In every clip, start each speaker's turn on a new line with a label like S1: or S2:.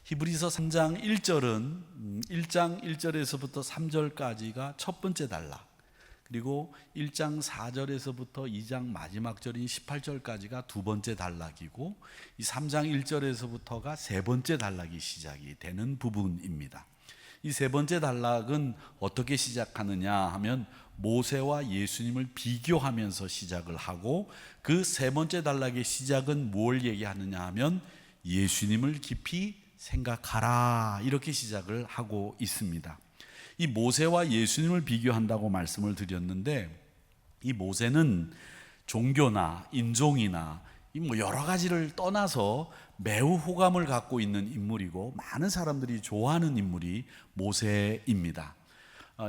S1: 히브리서 3장 1절은 1장 1절에서부터 3절까지가 첫 번째 단락, 그리고 1장 4절에서부터 2장 마지막 절인 18절까지가 두 번째 단락이고, 이 3장 1절에서부터가 세 번째 단락이 시작이 되는 부분입니다. 이 세 번째 단락은 어떻게 시작하느냐 하면 모세와 예수님을 비교하면서 시작을 하고, 그 세 번째 단락의 시작은 뭘 얘기하느냐 하면 예수님을 깊이 생각하라, 이렇게 시작을 하고 있습니다. 이 모세와 예수님을 비교한다고 말씀을 드렸는데, 이 모세는 종교나 인종이나 여러 가지를 떠나서 매우 호감을 갖고 있는 인물이고 많은 사람들이 좋아하는 인물이 모세입니다.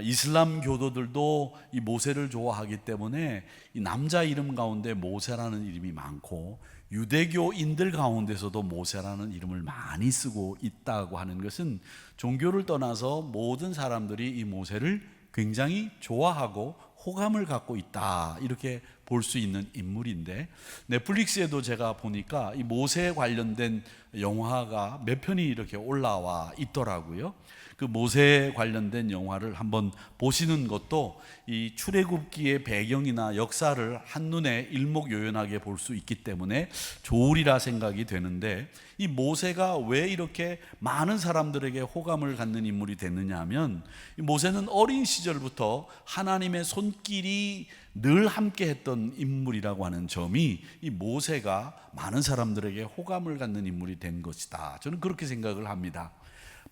S1: 이슬람 교도들도 이 모세를 좋아하기 때문에 이 남자 이름 가운데 모세라는 이름이 많고, 유대교인들 가운데서도 모세라는 이름을 많이 쓰고 있다고 하는 것은 종교를 떠나서 모든 사람들이 이 모세를 굉장히 좋아하고 호감을 갖고 있다, 이렇게 볼 수 있는 인물인데, 넷플릭스에도 제가 보니까 이 모세에 관련된 영화가 몇 편이 이렇게 올라와 있더라고요. 그 모세에 관련된 영화를 한번 보시는 것도 이 출애굽기의 배경이나 역사를 한눈에 일목요연하게 볼 수 있기 때문에 좋으리라 생각이 되는데, 이 모세가 왜 이렇게 많은 사람들에게 호감을 갖는 인물이 됐느냐 하면, 이 모세는 어린 시절부터 하나님의 손길이 늘 함께 했던 인물이라고 하는 점이 이 모세가 많은 사람들에게 호감을 갖는 인물이 된 것이다, 저는 그렇게 생각을 합니다.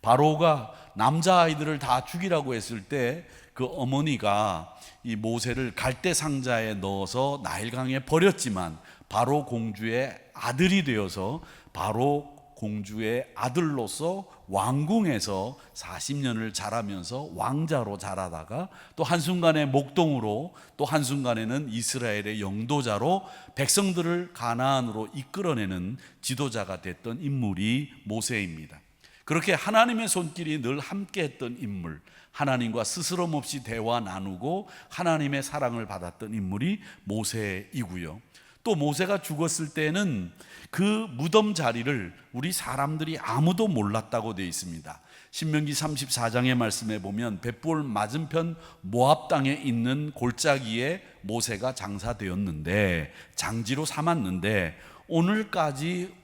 S1: 바로가 남자아이들을 다 죽이라고 했을 때 그 어머니가 이 모세를 갈대 상자에 넣어서 나일강에 버렸지만 바로 공주의 아들이 되어서 바로 공주의 아들로서 왕궁에서 40년을 자라면서 왕자로 자라다가 또 한순간에 목동으로, 또 한순간에는 이스라엘의 영도자로 백성들을 가나안으로 이끌어내는 지도자가 됐던 인물이 모세입니다. 그렇게 하나님의 손길이 늘 함께했던 인물, 하나님과 스스럼 없이 대화 나누고 하나님의 사랑을 받았던 인물이 모세이고요. 또 모세가 죽었을 때는 그 무덤 자리를 우리 사람들이 아무도 몰랐다고 되어 있습니다. 신명기 34장의 말씀에 보면 벳볼 맞은편 모압 땅에 있는 골짜기에 모세가 장사되었는데, 장지로 삼았는데 오늘까지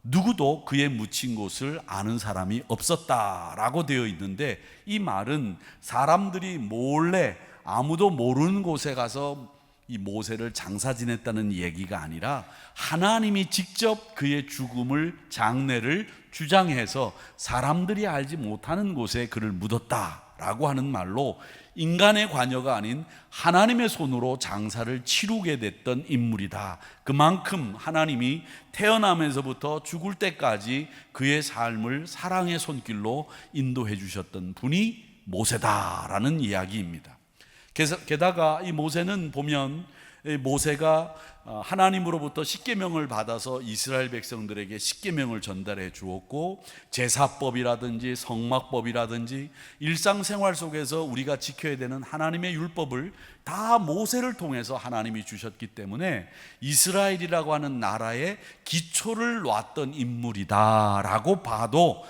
S1: 누구도 그의 묻힌 곳을 아는 사람이 없었다라고 되어 있는데, 이 말은 사람들이 몰래 아무도 모르는 곳에 가서 이 모세를 장사 지냈다는 얘기가 아니라 하나님이 직접 그의 죽음을, 장례를 주장해서 사람들이 알지 못하는 곳에 그를 묻었다라고 하는 말로 인간의 관여가 아닌 하나님의 손으로 장사를 치르게 됐던 인물이다. 그만큼 하나님이 태어나면서부터 죽을 때까지 그의 삶을 사랑의 손길로 인도해 주셨던 분이 모세다라는 이야기입니다. 게다가 이 모세는 보면, 모세가 하나님으로부터 십계명을 받아서 이스라엘 백성들에게 십계명을 전달해 주었고, 제사법이라든지 성막법이라든지 일상생활 속에서 우리가 지켜야 되는 하나님의 율법을 다 모세를 통해서 하나님이 주셨기 때문에 이스라엘이라고 하는 나라의 기초를 놨던 인물이다라고 봐도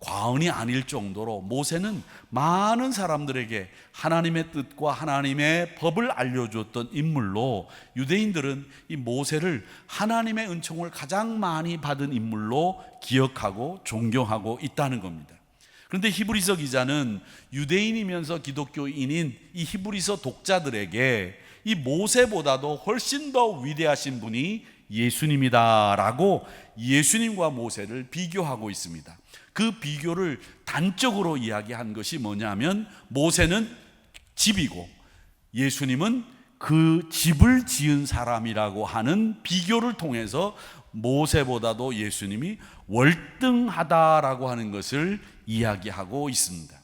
S1: 과언이 아닐 정도로 모세는 많은 사람들에게 하나님의 뜻과 하나님의 법을 알려주었던 인물로, 유대인들은 이 모세를 하나님의 은총을 가장 많이 받은 인물로 기억하고 존경하고 있다는 겁니다. 그런데 히브리서 기자는 유대인이면서 기독교인인 이 히브리서 독자들에게 이 모세보다도 훨씬 더 위대하신 분이 예수님이다라고 예수님과 모세를 비교하고 있습니다. 그 비교를 단적으로 이야기한 것이 뭐냐면, 모세는 집이고 예수님은 그 집을 지은 사람이라고 하는 비교를 통해서 모세보다도 예수님이 월등하다라고 하는 것을 이야기하고 있습니다.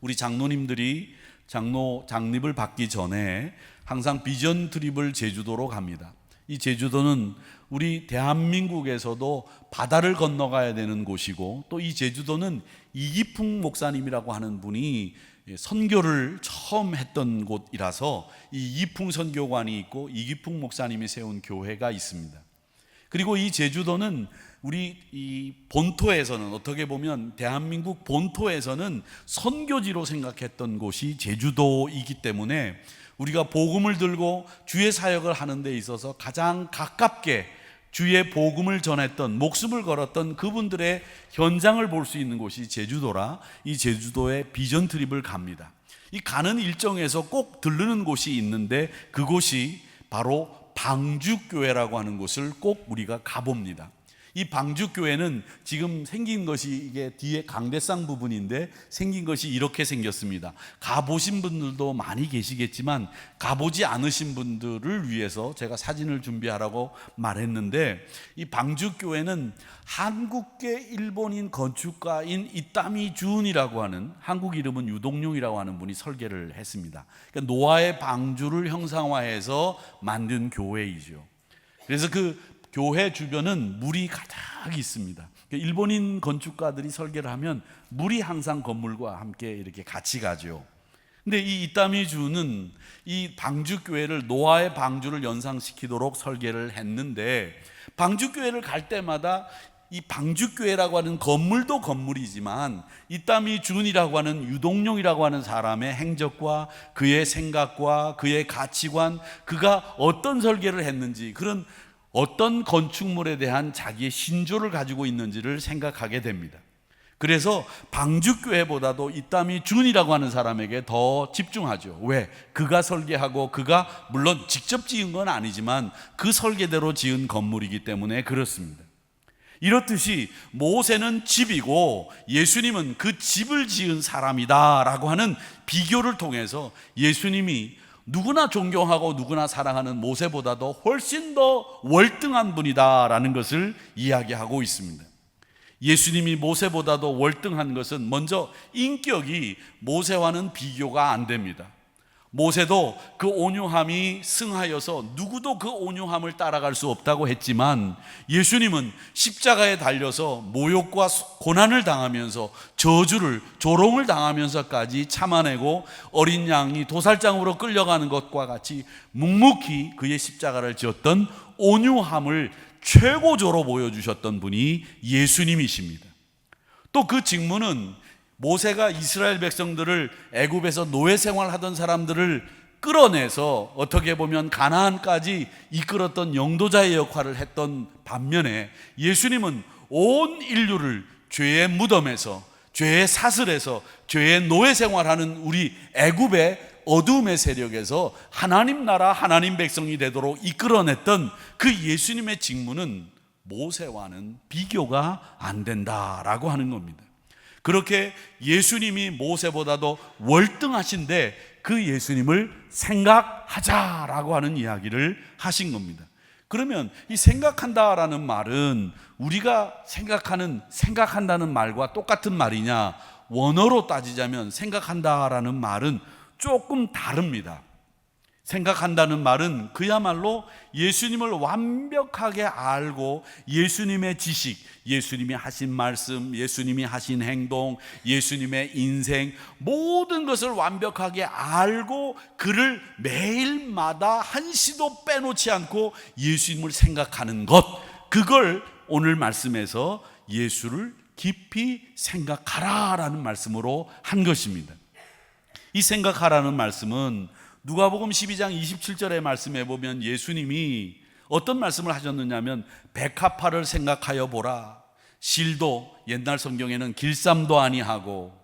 S1: 우리 장로님들이 장립을 받기 전에 항상 비전 트립을 제주도로 갑니다. 이 제주도는 우리 대한민국에서도 바다를 건너가야 되는 곳이고, 또 이 제주도는 이기풍 목사님이라고 하는 분이 선교를 처음 했던 곳이라서 이 이기풍 선교관이 있고 이기풍 목사님이 세운 교회가 있습니다. 그리고 이 제주도는 우리 이 본토에서는, 어떻게 보면 대한민국 본토에서는 선교지로 생각했던 곳이 제주도이기 때문에 우리가 복음을 들고 주의 사역을 하는 데 있어서 가장 가깝게 주의 복음을 전했던, 목숨을 걸었던 그분들의 현장을 볼 수 있는 곳이 제주도라, 이 제주도에 비전 트립을 갑니다. 이 가는 일정에서 꼭 들르는 곳이 있는데, 그곳이 바로 방주교회라고 하는 곳을 꼭 우리가 가봅니다. 이 방주교회는 지금 생긴 것이, 이게 뒤에 강대상 부분인데 생긴 것이 이렇게 생겼습니다. 가보신 분들도 많이 계시겠지만 가보지 않으신 분들을 위해서 제가 사진을 준비하라고 말했는데, 이 방주교회는 한국계 일본인 건축가인 이타미 준이라고 하는, 한국 이름은 유동룡이라고 하는 분이 설계를 했습니다. 그러니까 노아의 방주를 형상화해서 만든 교회이죠. 그래서 그 교회 주변은 물이 가득 있습니다. 일본인 건축가들이 설계를 하면 물이 항상 건물과 함께 이렇게 같이 가죠. 근데 이 이타미 주는 이 방주교회를, 노아의 방주를 연상시키도록 설계를 했는데, 방주교회를 갈 때마다 이 방주교회라고 하는 건물도 건물이지만 이타미 준이라고 하는, 유동룡이라고 하는 사람의 행적과 그의 생각과 그의 가치관, 그가 어떤 설계를 했는지, 그런 어떤 건축물에 대한 자기의 신조를 가지고 있는지를 생각하게 됩니다. 그래서 방주교회보다도 이타미 준이라고 하는 사람에게 더 집중하죠. 왜? 그가 설계하고 그가 물론 직접 지은 건 아니지만 그 설계대로 지은 건물이기 때문에 그렇습니다. 이렇듯이 모세는 집이고 예수님은 그 집을 지은 사람이다 라고 하는 비교를 통해서 예수님이 누구나 존경하고 누구나 사랑하는 모세보다도 훨씬 더 월등한 분이다라는 것을 이야기하고 있습니다. 예수님이 모세보다도 월등한 것은 먼저 인격이 모세와는 비교가 안 됩니다. 모세도 그 온유함이 승하여서 누구도 그 온유함을 따라갈 수 없다고 했지만, 예수님은 십자가에 달려서 모욕과 고난을 당하면서 저주를, 조롱을 당하면서까지 참아내고 어린 양이 도살장으로 끌려가는 것과 같이 묵묵히 그의 십자가를 지었던 온유함을 최고조로 보여주셨던 분이 예수님이십니다. 또 그 직무는 모세가 이스라엘 백성들을, 애굽에서 노예 생활하던 사람들을 끌어내서 어떻게 보면 가나안까지 이끌었던 영도자의 역할을 했던 반면에, 예수님은 온 인류를 죄의 무덤에서, 죄의 사슬에서, 죄의 노예 생활하는 우리 애굽의 어둠의 세력에서 하나님 나라, 하나님 백성이 되도록 이끌어냈던 그 예수님의 직무는 모세와는 비교가 안 된다라고 하는 겁니다. 그렇게 예수님이 모세보다도 월등하신데 그 예수님을 생각하자라고 하는 이야기를 하신 겁니다. 그러면 이 생각한다라는 말은 우리가 생각한다는 말과 똑같은 말이냐? 원어로 따지자면 생각한다라는 말은 조금 다릅니다. 생각한다는 말은 그야말로 예수님을 완벽하게 알고 예수님의 지식, 예수님이 하신 말씀, 예수님이 하신 행동, 예수님의 인생, 모든 것을 완벽하게 알고 그를 매일마다 한시도 빼놓지 않고 예수님을 생각하는 것, 그걸 오늘 말씀에서 예수를 깊이 생각하라라는 말씀으로 한 것입니다. 이 생각하라는 말씀은 누가복음 12장 27절의 말씀에 보면 예수님이 어떤 말씀을 하셨느냐면, 백합화를 생각하여 보라. 실도, 옛날 성경에는 길쌈도 아니하고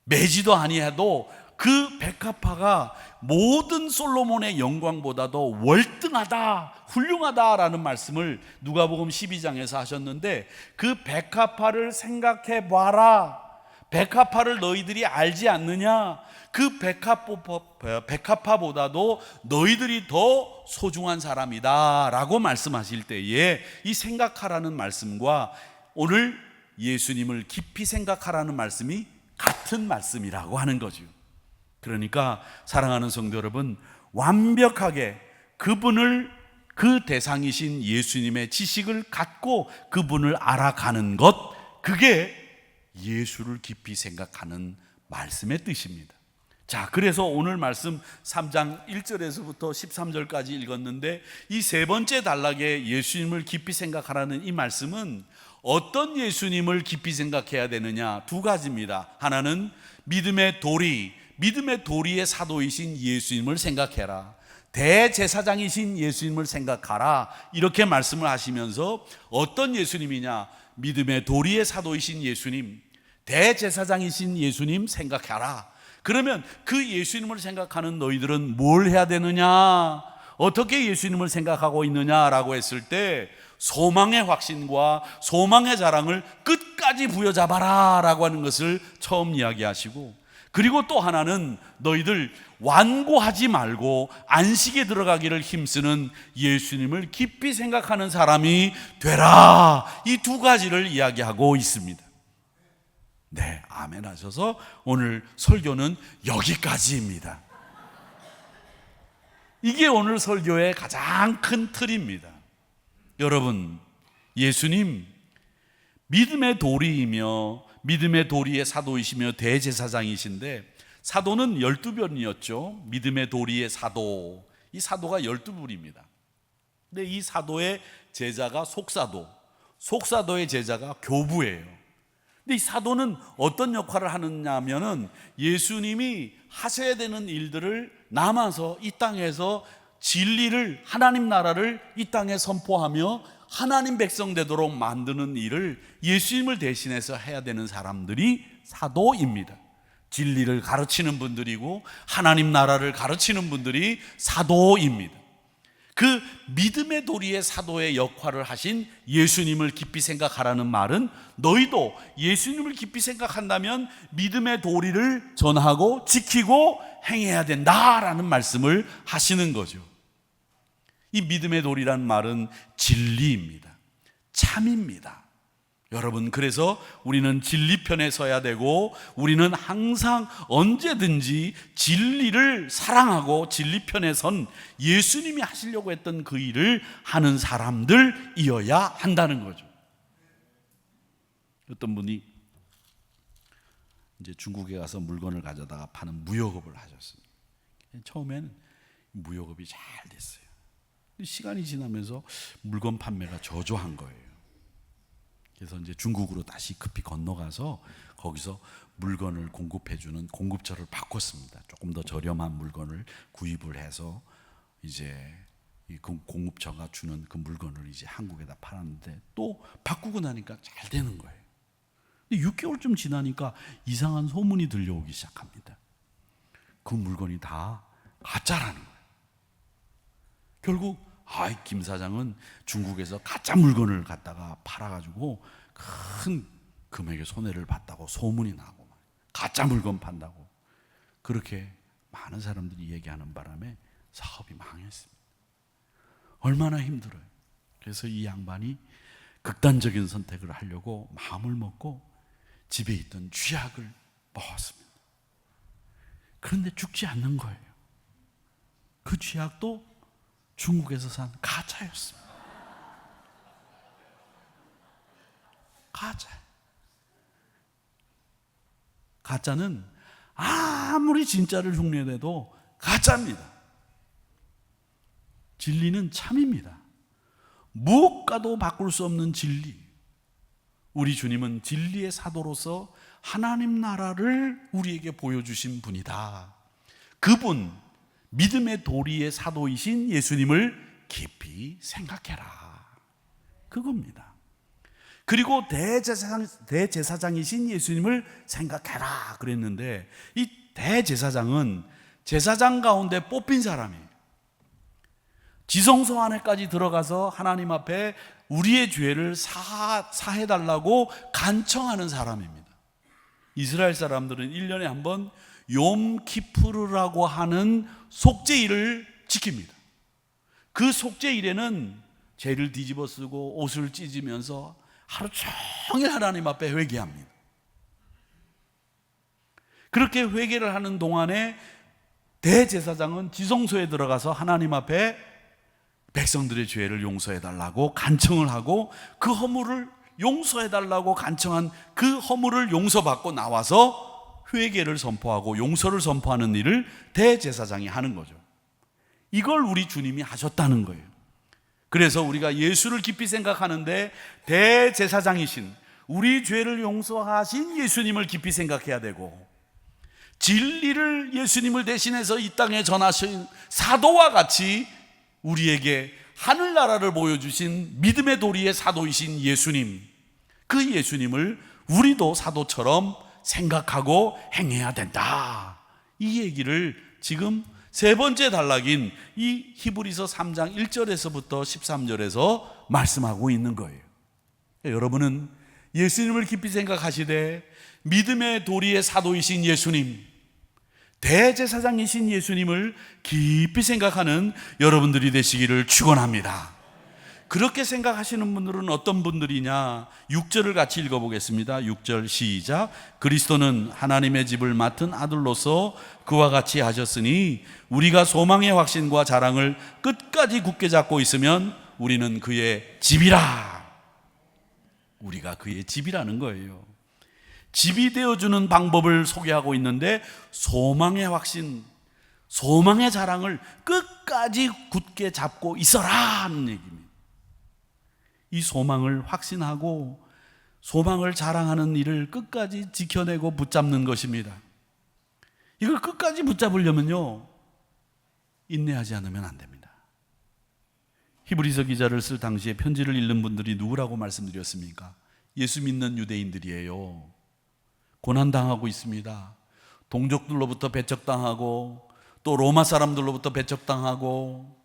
S1: 매지도 아니해도 그 백합화가 모든 솔로몬의 영광보다도 월등하다, 훌륭하다라는 말씀을 누가복음 12장에서 하셨는데, 그 백합화를 생각해 봐라. 백합화를 너희들이 알지 않느냐? 그 백합화보다도 너희들이 더 소중한 사람이다 라고 말씀하실 때에, 이 생각하라는 말씀과 오늘 예수님을 깊이 생각하라는 말씀이 같은 말씀이라고 하는 거죠. 그러니까 사랑하는 성도 여러분, 완벽하게 그분을, 그 대상이신 예수님의 지식을 갖고 그분을 알아가는 것, 그게 예수를 깊이 생각하는 말씀의 뜻입니다. 자, 그래서 오늘 말씀 3장 1절에서부터 13절까지 읽었는데 이 세 번째 단락에 예수님을 깊이 생각하라는 이 말씀은 어떤 예수님을 깊이 생각해야 되느냐, 두 가지입니다. 하나는 믿음의 도리의 사도이신 예수님을 생각해라. 대제사장이신 예수님을 생각하라. 이렇게 말씀을 하시면서 어떤 예수님이냐? 믿음의 도리의 사도이신 예수님, 대제사장이신 예수님 생각하라. 그러면 그 예수님을 생각하는 너희들은 뭘 해야 되느냐? 어떻게 예수님을 생각하고 있느냐라고 했을 때 소망의 확신과 소망의 자랑을 끝까지 부여잡아라 라고 하는 것을 처음 이야기하시고, 그리고 또 하나는 너희들 완고하지 말고 안식에 들어가기를 힘쓰는 예수님을 깊이 생각하는 사람이 되라. 이 두 가지를 이야기하고 있습니다. 네, 아멘 하셔서 오늘 설교는 여기까지입니다. 이게 오늘 설교의 가장 큰 틀입니다. 여러분, 예수님 믿음의 도리이며 믿음의 도리의 사도이시며 대제사장이신데, 사도는 12분이었죠. 믿음의 도리의 사도, 이 사도가 12분입니다. 근데 이 사도의 제자가 속사도, 속사도의 제자가 교부예요. 근데 이 사도는 어떤 역할을 하느냐 하면은 예수님이 하셔야 되는 일들을 남아서 이 땅에서 진리를, 하나님 나라를 이 땅에 선포하며 하나님 백성 되도록 만드는 일을 예수님을 대신해서 해야 되는 사람들이 사도입니다. 진리를 가르치는 분들이고 하나님 나라를 가르치는 분들이 사도입니다. 그 믿음의 도리의 사도의 역할을 하신 예수님을 깊이 생각하라는 말은 너희도 예수님을 깊이 생각한다면 믿음의 도리를 전하고 지키고 행해야 된다라는 말씀을 하시는 거죠. 이 믿음의 도리란 말은 진리입니다. 참입니다. 여러분, 그래서 우리는 진리편에 서야 되고 우리는 항상 언제든지 진리를 사랑하고 진리편에 선 예수님이 하시려고 했던 그 일을 하는 사람들이어야 한다는 거죠. 어떤 분이 이제 중국에 가서 물건을 가져다가 파는 무역업을 하셨어요. 처음에는 무역업이 잘 됐어요. 시간이 지나면서 물건 판매가 저조한 거예요. 그래서 이제 중국으로 다시 급히 건너가서 거기서 물건을 공급해주는 공급처를 바꿨습니다. 조금 더 저렴한 물건을 구입을 해서 이제 이 공급처가 주는 그 물건을 이제 한국에다 팔았는데 또 바꾸고 나니까 잘 되는 거예요. 근데 6개월쯤 지나니까 이상한 소문이 들려오기 시작합니다. 그 물건이 다 가짜라는 거예요. 결국 김 사장은 중국에서 가짜 물건을 갖다가 팔아가지고 큰 금액의 손해를 봤다고 소문이 나고, 가짜 물건 판다고 그렇게 많은 사람들이 얘기하는 바람에 사업이 망했습니다. 얼마나 힘들어요. 그래서 이 양반이 극단적인 선택을 하려고 마음을 먹고 집에 있던 쥐약을 먹었습니다. 그런데 죽지 않는 거예요. 그 쥐약도 중국에서 산 가짜였습니다. 가짜는 아무리 진짜를 흉내내도 가짜입니다. 진리는 참입니다. 무엇과도 바꿀 수 없는 진리. 우리 주님은 진리의 사도로서 하나님 나라를 우리에게 보여주신 분이다. 그분, 믿음의 도리의 사도이신 예수님을 깊이 생각해라. 그겁니다. 그리고 대제사장이신 예수님을 생각해라 그랬는데, 이 대제사장은 제사장 가운데 뽑힌 사람이에요. 지성소 안에까지 들어가서 하나님 앞에 우리의 죄를 사해달라고 간청하는 사람입니다. 이스라엘 사람들은 1년에 한 번 욤키푸르라고 하는 속죄일을 지킵니다. 그 속죄일에는 죄를 뒤집어 쓰고 옷을 찢으면서 하루 종일 하나님 앞에 회개합니다. 그렇게 회개를 하는 동안에 대제사장은 지성소에 들어가서 하나님 앞에 백성들의 죄를 용서해달라고 간청을 하고, 그 허물을 용서해달라고 간청한 그 허물을 용서받고 나와서 회개를 선포하고 용서를 선포하는 일을 대제사장이 하는 거죠. 이걸 우리 주님이 하셨다는 거예요. 그래서 우리가 예수를 깊이 생각하는데 대제사장이신, 우리 죄를 용서하신 예수님을 깊이 생각해야 되고, 진리를 예수님을 대신해서 이 땅에 전하신 사도와 같이 우리에게 하늘나라를 보여주신 믿음의 도리의 사도이신 예수님, 그 예수님을 우리도 사도처럼 생각하고 행해야 된다. 이 얘기를 지금 세 번째 단락인 이 히브리서 3장 1절에서부터 13절에서 말씀하고 있는 거예요. 여러분은 예수님을 깊이 생각하시되 믿음의 도리의 사도이신 예수님, 대제사장이신 예수님을 깊이 생각하는 여러분들이 되시기를 축원합니다. 그렇게 생각하시는 분들은 어떤 분들이냐? 6절을 같이 읽어보겠습니다. 6절 시작. 그리스도는 하나님의 집을 맡은 아들로서 그와 같이 하셨으니 우리가 소망의 확신과 자랑을 끝까지 굳게 잡고 있으면 우리는 그의 집이라. 우리가 그의 집이라는 거예요. 집이 되어주는 방법을 소개하고 있는데, 소망의 확신, 소망의 자랑을 끝까지 굳게 잡고 있어라 하는 얘기입니다. 이 소망을 확신하고 소망을 자랑하는 일을 끝까지 지켜내고 붙잡는 것입니다. 이걸 끝까지 붙잡으려면요, 인내하지 않으면 안 됩니다. 히브리서 기자를 쓸 당시에 편지를 읽는 분들이 누구라고 말씀드렸습니까? 예수 믿는 유대인들이에요. 고난당하고 있습니다. 동족들로부터 배척당하고 또 로마 사람들로부터 배척당하고,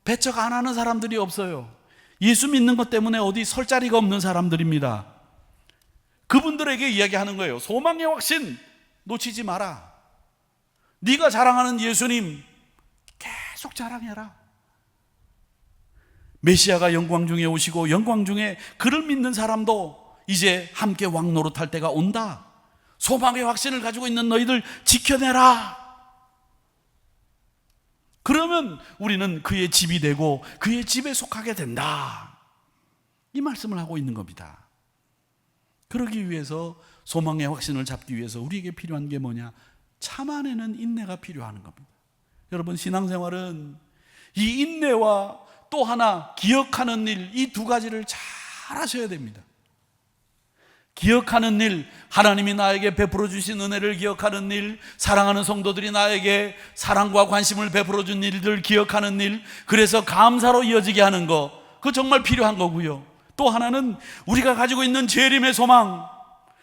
S1: 배척 안 하는 사람들이 없어요. 예수 믿는 것 때문에 어디 설 자리가 없는 사람들입니다. 그분들에게 이야기하는 거예요. 소망의 확신 놓치지 마라. 네가 자랑하는 예수님 계속 자랑해라. 메시아가 영광 중에 오시고 영광 중에 그를 믿는 사람도 이제 함께 왕 노릇할 때가 온다. 소망의 확신을 가지고 있는 너희들 지켜내라. 그러면 우리는 그의 집이 되고 그의 집에 속하게 된다. 이 말씀을 하고 있는 겁니다. 그러기 위해서, 소망의 확신을 잡기 위해서 우리에게 필요한 게 뭐냐? 참아내는 인내가 필요한 겁니다. 여러분, 신앙생활은 이 인내와 또 하나 기억하는 일, 이 두 가지를 잘 하셔야 됩니다. 기억하는 일, 하나님이 나에게 베풀어 주신 은혜를 기억하는 일, 사랑하는 성도들이 나에게 사랑과 관심을 베풀어 준 일들 기억하는 일, 그래서 감사로 이어지게 하는 거, 그거 정말 필요한 거고요. 또 하나는 우리가 가지고 있는 재림의 소망,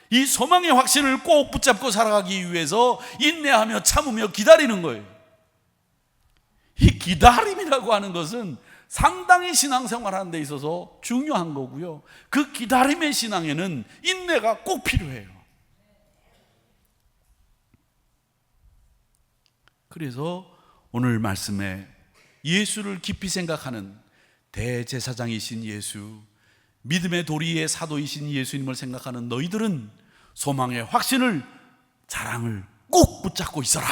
S1: 이 소망의 확신을 꼭 붙잡고 살아가기 위해서 인내하며 참으며 기다리는 거예요. 이 기다림이라고 하는 것은 상당히 신앙생활하는 데 있어서 중요한 거고요. 그 기다림의 신앙에는 인내가 꼭 필요해요. 그래서 오늘 말씀에 예수를 깊이 생각하는 대제사장이신 예수, 믿음의 도리의 사도이신 예수님을 생각하는 너희들은 소망의 확신을, 자랑을 꼭 붙잡고 있어라.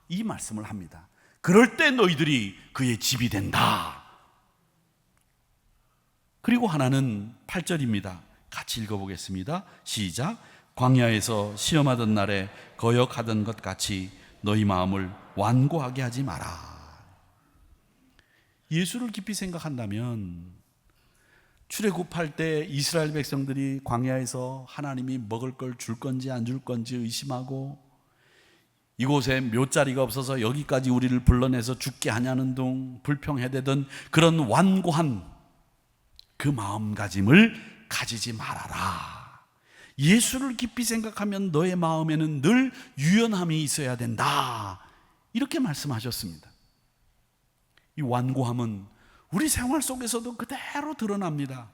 S1: 이 말씀을 합니다. 그럴 때 너희들이 그의 집이 된다. 그리고 하나는 8절입니다. 같이 읽어보겠습니다. 시작. 광야에서 시험하던 날에 거역하던 것 같이 너희 마음을 완고하게 하지 마라. 예수를 깊이 생각한다면 출애굽할 때 이스라엘 백성들이 광야에서 하나님이 먹을 걸 줄 건지 안 줄 건지 의심하고, 이곳에 묘자리가 없어서 여기까지 우리를 불러내서 죽게 하냐는 둥 불평해대던 그런 완고한 그 마음가짐을 가지지 말아라. 예수를 깊이 생각하면 너의 마음에는 늘 유연함이 있어야 된다. 이렇게 말씀하셨습니다. 이 완고함은 우리 생활 속에서도 그대로 드러납니다.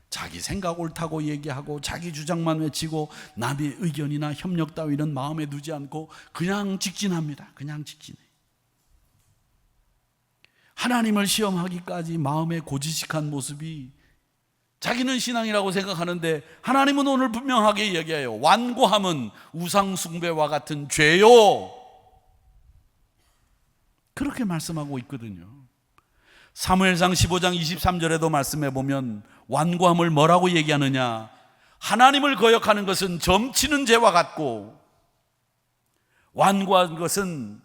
S1: 자기 생각 옳다고 얘기하고 자기 주장만 외치고 남의 의견이나 협력 따위는 마음에 두지 않고 그냥 직진합니다. 그냥 직진해. 하나님을 시험하기까지 마음에 고지식한 모습이, 자기는 신앙이라고 생각하는데 하나님은 오늘 분명하게 이야기해요. 완고함은 우상 숭배와 같은 죄요. 그렇게 말씀하고 있거든요. 사무엘상 15장 23절에도 말씀해 보면 완고함을 뭐라고 얘기하느냐? 하나님을 거역하는 것은 점치는 죄와 같고 완고한 것은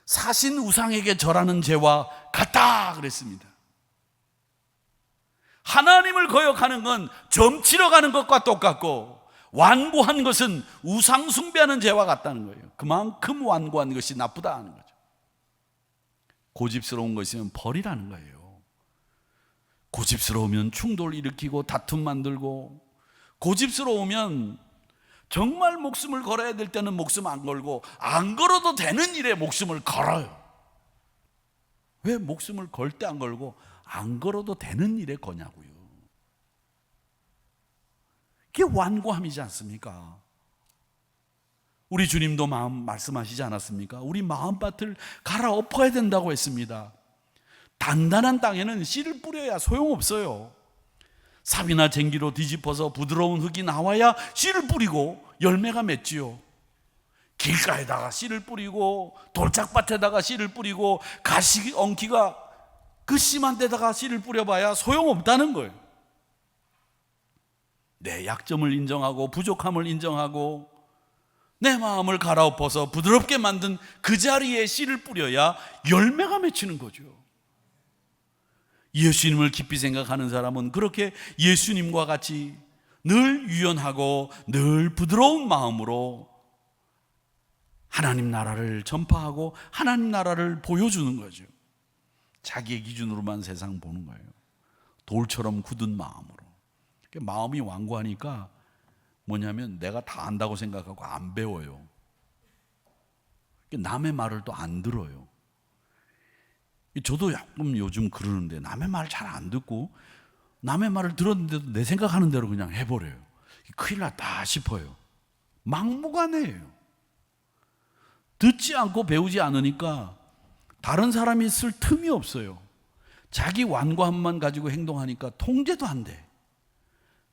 S1: 사신 우상에게 절하는 죄와 같다 그랬습니다. 하나님을 거역하는 건 점치러 가는 것과 똑같고, 완고한 것은 우상 숭배하는 죄와 같다는 거예요. 그만큼 완고한 것이 나쁘다 하는 거죠. 고집스러운 것이면 버리라는 거예요. 고집스러우면 충돌 일으키고 다툼 만들고, 고집스러우면 정말 목숨을 걸어야 될 때는 목숨 안 걸고, 안 걸어도 되는 일에 목숨을 걸어요. 왜 목숨을 걸 때 안 걸고 안 걸어도 되는 일에 거냐고요. 그게 완고함이지 않습니까? 우리 주님도 말씀하시지 않았습니까? 우리 마음밭을 갈아엎어야 된다고 했습니다. 단단한 땅에는 씨를 뿌려야 소용없어요. 삽이나 쟁기로 뒤집어서 부드러운 흙이 나와야 씨를 뿌리고 열매가 맺지요. 길가에다가 씨를 뿌리고 돌짝밭에다가 씨를 뿌리고 가시 엉키가 그 심한 데다가 씨를 뿌려봐야 소용없다는 거예요. 내 약점을 인정하고 부족함을 인정하고 내 마음을 갈아엎어서 부드럽게 만든 그 자리에 씨를 뿌려야 열매가 맺히는 거죠. 예수님을 깊이 생각하는 사람은 그렇게 예수님과 같이 늘 유연하고 늘 부드러운 마음으로 하나님 나라를 전파하고 하나님 나라를 보여주는 거죠. 자기의 기준으로만 세상 보는 거예요. 돌처럼 굳은 마음으로. 마음이 완고하니까 뭐냐면 내가 다 안다고 생각하고 안 배워요. 남의 말을 또 안 들어요. 저도 약간 요즘 그러는데 남의 말을 잘 안 듣고 남의 말을 들었는데도 내 생각하는 대로 그냥 해버려요. 큰일 났다 싶어요. 막무가내예요. 듣지 않고 배우지 않으니까 다른 사람이 쓸 틈이 없어요. 자기 완고함만 가지고 행동하니까 통제도 안 돼.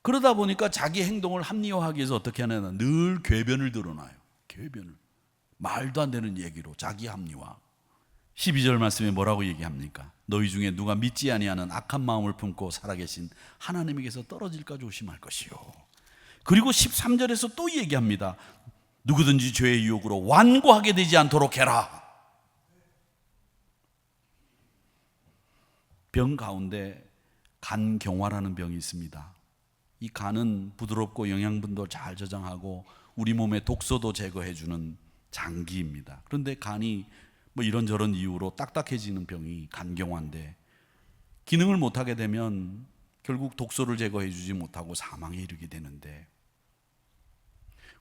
S1: 그러다 보니까 자기 행동을 합리화하기 위해서 어떻게 하냐면 늘 궤변을 드러나요. 궤변을. 말도 안 되는 얘기로 자기 합리화. 12절 말씀에 뭐라고 얘기합니까? 너희 중에 누가 믿지 아니하는 악한 마음을 품고 살아계신 하나님에게서 떨어질까 조심할 것이요. 그리고 13절에서 또 얘기합니다. 누구든지 죄의 유혹으로 완고하게 되지 않도록 해라. 병 가운데 간경화라는 병이 있습니다. 이 간은 부드럽고 영양분도 잘 저장하고 우리 몸의 독소도 제거해주는 장기입니다. 그런데 간이 뭐 이런저런 이유로 딱딱해지는 병이 간경화인데 기능을 못하게 되면 결국 독소를 제거해주지 못하고 사망에 이르게 되는데,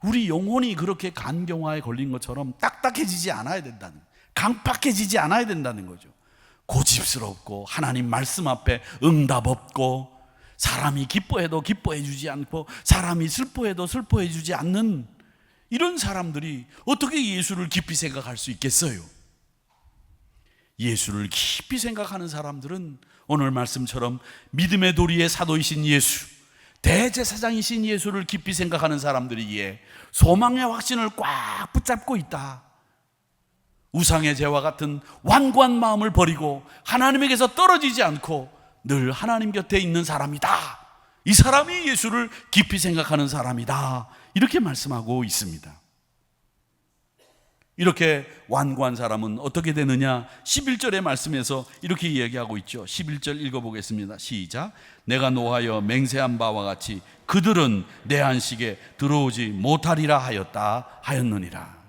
S1: 우리 영혼이 그렇게 간경화에 걸린 것처럼 딱딱해지지 않아야 된다는, 강팍해지지 않아야 된다는 거죠. 고집스럽고 하나님 말씀 앞에 응답 없고 사람이 기뻐해도 기뻐해 주지 않고 사람이 슬퍼해도 슬퍼해 주지 않는 이런 사람들이 어떻게 예수를 깊이 생각할 수 있겠어요? 예수를 깊이 생각하는 사람들은 오늘 말씀처럼 믿음의 도리의 사도이신 예수, 대제사장이신 예수를 깊이 생각하는 사람들이기에 소망의 확신을 꽉 붙잡고 있다. 우상의 죄와 같은 완고한 마음을 버리고 하나님에게서 떨어지지 않고 늘 하나님 곁에 있는 사람이다. 이 사람이 예수를 깊이 생각하는 사람이다. 이렇게 말씀하고 있습니다. 이렇게 완고한 사람은 어떻게 되느냐? 11절의 말씀에서 이렇게 이야기하고 있죠. 11절 읽어보겠습니다. 시작. 내가 노하여 맹세한 바와 같이 그들은 내 안식에 들어오지 못하리라 하였느니라.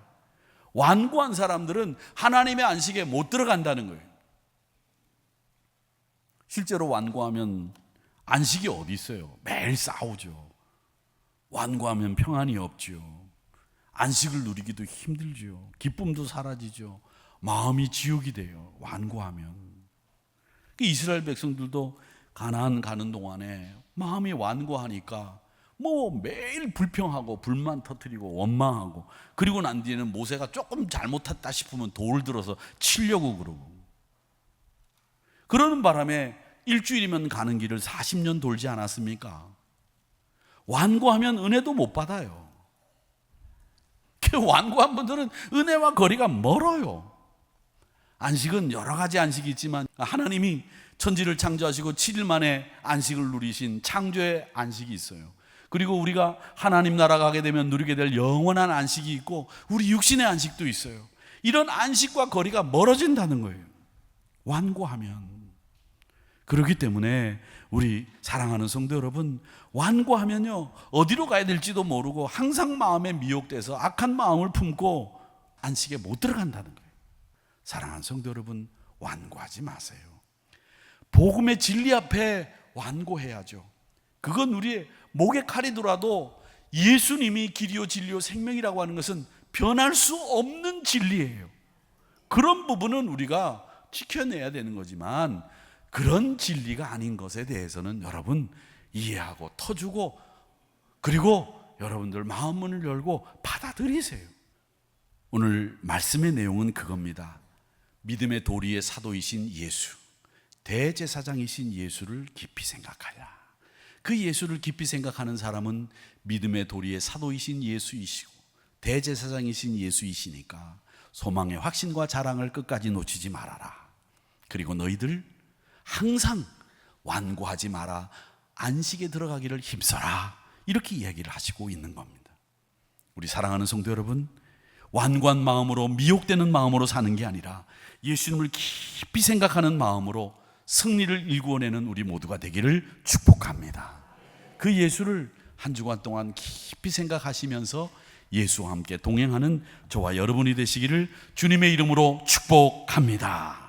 S1: 완고한 사람들은 하나님의 안식에 못 들어간다는 거예요. 실제로 완고하면 안식이 어디 있어요? 매일 싸우죠. 완고하면 평안이 없죠. 안식을 누리기도 힘들죠. 기쁨도 사라지죠. 마음이 지옥이 돼요. 완고하면. 이스라엘 백성들도 가나안 가는 동안에 마음이 완고하니까 뭐 매일 불평하고 불만 터뜨리고 원망하고, 그리고 난 뒤에는 모세가 조금 잘못했다 싶으면 돌을 들어서 치려고 그러고, 그러는 바람에 일주일이면 가는 길을 40년 돌지 않았습니까? 완고하면 은혜도 못 받아요. 완고한 분들은 은혜와 거리가 멀어요. 안식은 여러 가지 안식이 있지만 하나님이 천지를 창조하시고 7일 만에 안식을 누리신 창조의 안식이 있어요. 그리고 우리가 하나님 나라 가게 되면 누리게 될 영원한 안식이 있고 우리 육신의 안식도 있어요. 이런 안식과 거리가 멀어진다는 거예요. 완고하면. 그렇기 때문에 우리 사랑하는 성도 여러분, 완고하면요 어디로 가야 될지도 모르고 항상 마음에 미혹돼서 악한 마음을 품고 안식에 못 들어간다는 거예요. 사랑하는 성도 여러분, 완고하지 마세요. 복음의 진리 앞에 완고해야죠. 그건 우리의 목에 칼이 들어와도 예수님이 길이요 진리요 생명이라고 하는 것은 변할 수 없는 진리예요. 그런 부분은 우리가 지켜내야 되는 거지만 그런 진리가 아닌 것에 대해서는 여러분 이해하고 터주고, 그리고 여러분들 마음 문을 열고 받아들이세요. 오늘 말씀의 내용은 그겁니다. 믿음의 도리의 사도이신 예수, 대제사장이신 예수를 깊이 생각하라. 그 예수를 깊이 생각하는 사람은 믿음의 도리의 사도이신 예수이시고 대제사장이신 예수이시니까 소망의 확신과 자랑을 끝까지 놓치지 말아라. 그리고 너희들 항상 완고하지 마라. 안식에 들어가기를 힘써라. 이렇게 이야기를 하시고 있는 겁니다. 우리 사랑하는 성도 여러분, 완고한 마음으로 미혹되는 마음으로 사는 게 아니라 예수님을 깊이 생각하는 마음으로 승리를 일구어내는 우리 모두가 되기를 축복합니다. 그 예수를 한 주간 동안 깊이 생각하시면서 예수와 함께 동행하는 저와 여러분이 되시기를 주님의 이름으로 축복합니다.